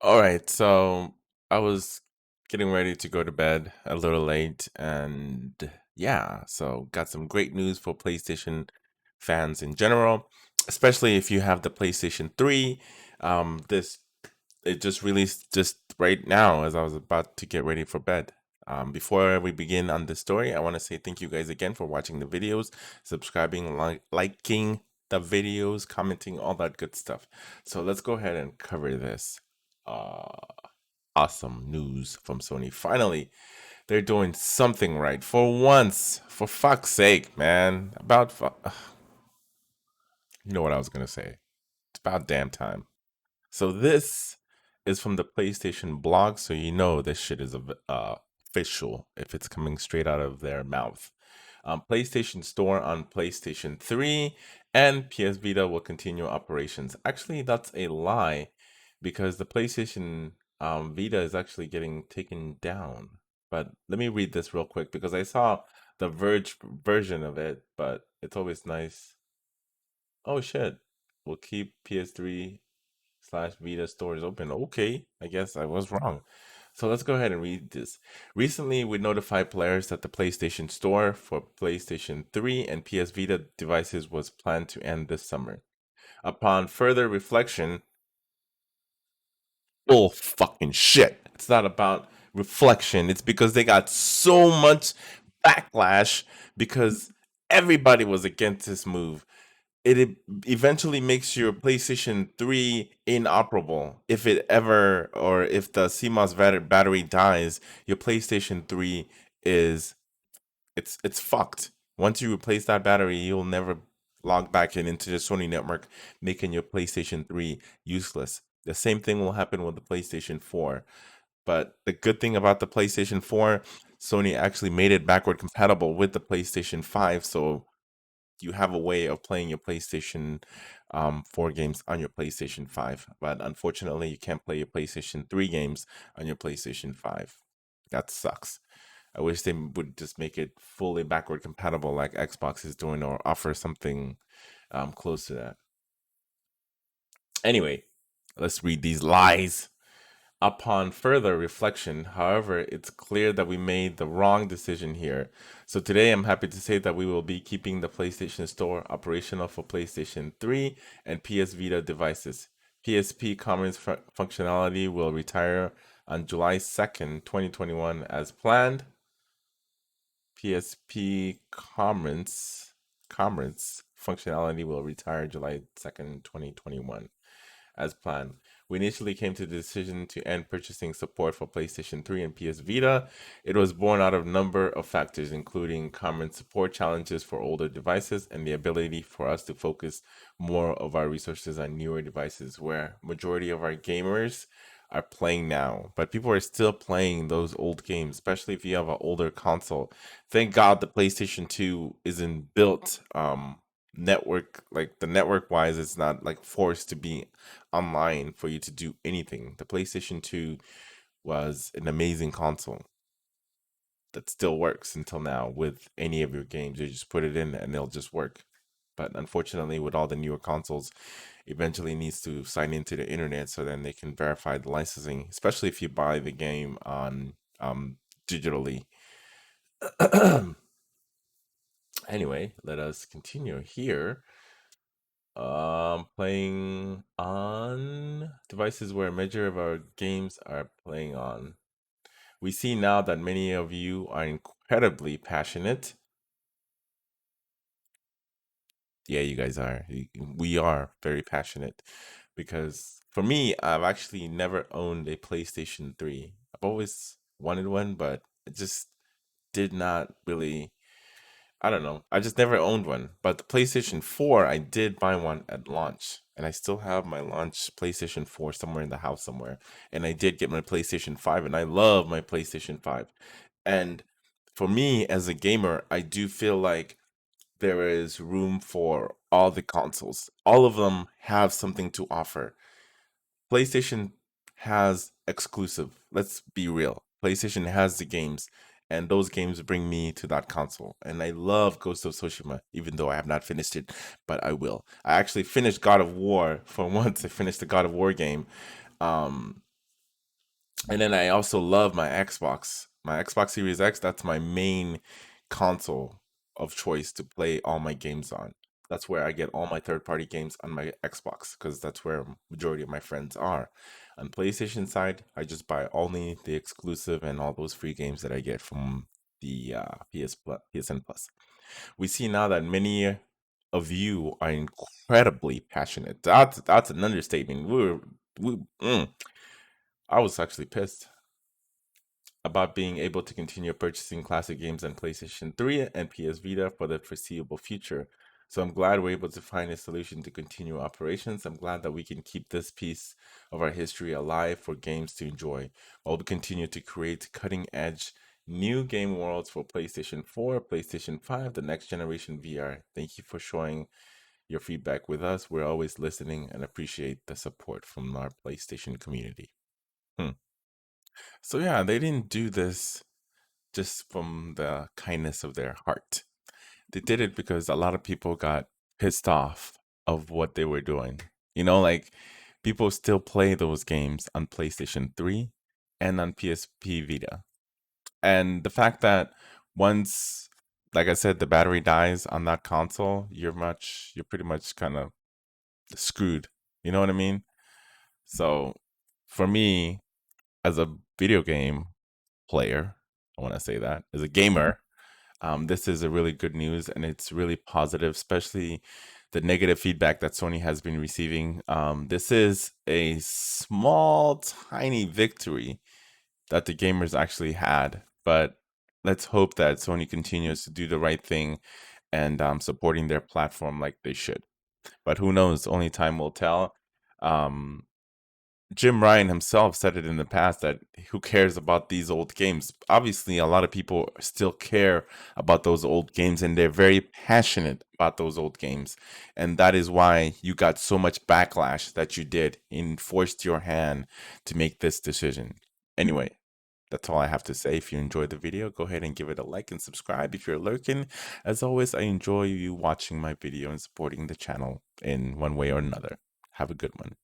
All right, so I was getting ready to go to bed a little late, and yeah, so got some great news for PlayStation fans in general, especially if you have the PlayStation 3. This it just released just right now as I was about to get ready for bed. Before we begin on this story, I want to say thank you guys again for watching the videos, subscribing, liking the videos, commenting, all that good stuff. So let's go ahead and cover this. Uh, awesome news from Sony. Finally, they're doing something right for once. For fuck's sake, man. You know what I was gonna say. It's about damn time. So this is from the PlayStation blog, so you know this shit is official if it's coming straight out of their mouth. PlayStation Store on PlayStation 3 and PS Vita will continue operations. Actually, that's a lie because the PlayStation Vita is actually getting taken down. But let me read this real quick because I saw the Verge version of it, but it's always nice. Oh shit. We'll keep PS3 slash Vita stores open. Okay, I guess I was wrong. So let's go ahead and read this. Recently, we notified players that the PlayStation Store for PlayStation 3 and PS Vita devices was planned to end this summer. Upon further reflection, bull fucking shit. It's not about reflection. It's because they got so much backlash because everybody was against this move. It eventually makes your PlayStation 3 inoperable. If it ever, or if the CMOS battery dies, your PlayStation 3 is it's fucked. Once you replace that battery, you'll never log back into the Sony network, making your PlayStation 3 useless. The same thing will happen with the PlayStation 4. But the good thing about the PlayStation 4, Sony actually made it backward compatible with the PlayStation 5, so you have a way of playing your PlayStation 4 games on your PlayStation 5. But unfortunately, you can't play your PlayStation 3 games on your PlayStation 5. That sucks. I wish they would just make it fully backward compatible like Xbox is doing or offer something close to that. Anyway, let's read these lies. Upon further reflection, however, it's clear that we made the wrong decision here. So today I'm happy to say that we will be keeping the PlayStation Store operational for PlayStation 3 and PS Vita devices. PSP Commerce functionality will retire on July 2nd, 2021 as planned. PSP Commerce functionality will retire July 2nd, 2021 as planned. We initially came to the decision to end purchasing support for PlayStation 3 and PS Vita. It was born out of a number of factors, including common support challenges for older devices and the ability for us to focus more of our resources on newer devices where majority of our gamers are playing now. But people are still playing those old games, especially if you have an older console. Thank God the PlayStation 2 isn't built network, like the network wise, it's not like forced to be online for you to do anything. The PlayStation 2 was an amazing console that still works until now with any of your games. You just put it in and they'll just work. But unfortunately, with all the newer consoles, eventually needs to sign into the internet so then they can verify the licensing, especially if you buy the game on digitally. Anyway, let us continue here. Playing on devices where a major of our games are playing on. We see now that many of you are incredibly passionate. Yeah, you guys are. We are very passionate because for me, I've actually never owned a PlayStation 3. I've always wanted one, but it just did not really, I don't know. I just never owned one. But the PlayStation 4, I did buy one at launch. And I still have my launch PlayStation 4 somewhere in the house somewhere. And I did get my PlayStation 5, and I love my PlayStation 5. And for me as a gamer, I do feel like there is room for all the consoles. All of them have something to offer. PlayStation has exclusive. Let's be real. PlayStation has the games, and those games bring me to that console. And I love Ghost of Tsushima, even though I have not finished it, but I will. I actually finished God of War for once. I finished the God of War game. Um, And then I also love my Xbox. My Xbox Series X, that's my main console of choice to play all my games on. That's where I get all my third-party games on my Xbox because that's where majority of my friends are. On PlayStation side, I just buy only the exclusive and all those free games that I get from the PSN Plus. We see now that many of you are incredibly passionate. That's an understatement. We, mm, I was actually pissed about being able to continue purchasing classic games on PlayStation 3 and PS Vita for the foreseeable future. So I'm glad we're able to find a solution to continue operations. I'm glad that we can keep this piece of our history alive for games to enjoy while we continue to create cutting edge new game worlds for PlayStation 4, PlayStation 5, the next generation VR. Thank you for showing your feedback with us. We're always listening and appreciate the support from our PlayStation community. Hmm. So yeah, they didn't do this just from the kindness of their heart. They did it because a lot of people got pissed off of what they were doing. Like people still play those games on PlayStation 3 and on PSP Vita. And the fact that once, like I said, the battery dies on that console, you're pretty much kind of screwed. You know what I mean? So for me, as a video game player, I want to say that, as a gamer, this is a really good news and it's really positive, especially the negative feedback that Sony has been receiving. This is a small, tiny victory that the gamers actually had, but let's hope that Sony continues to do the right thing and supporting their platform like they should. But who knows? Only time will tell. Um, Jim Ryan himself said it in the past that who cares about these old games? Obviously, a lot of people still care about those old games and they're very passionate about those old games. And that is why you got so much backlash that you did and forced your hand to make this decision. Anyway, that's all I have to say. If you enjoyed the video, go ahead and give it a like and subscribe if you're lurking. As always, I enjoy you watching my video and supporting the channel in one way or another. Have a good one.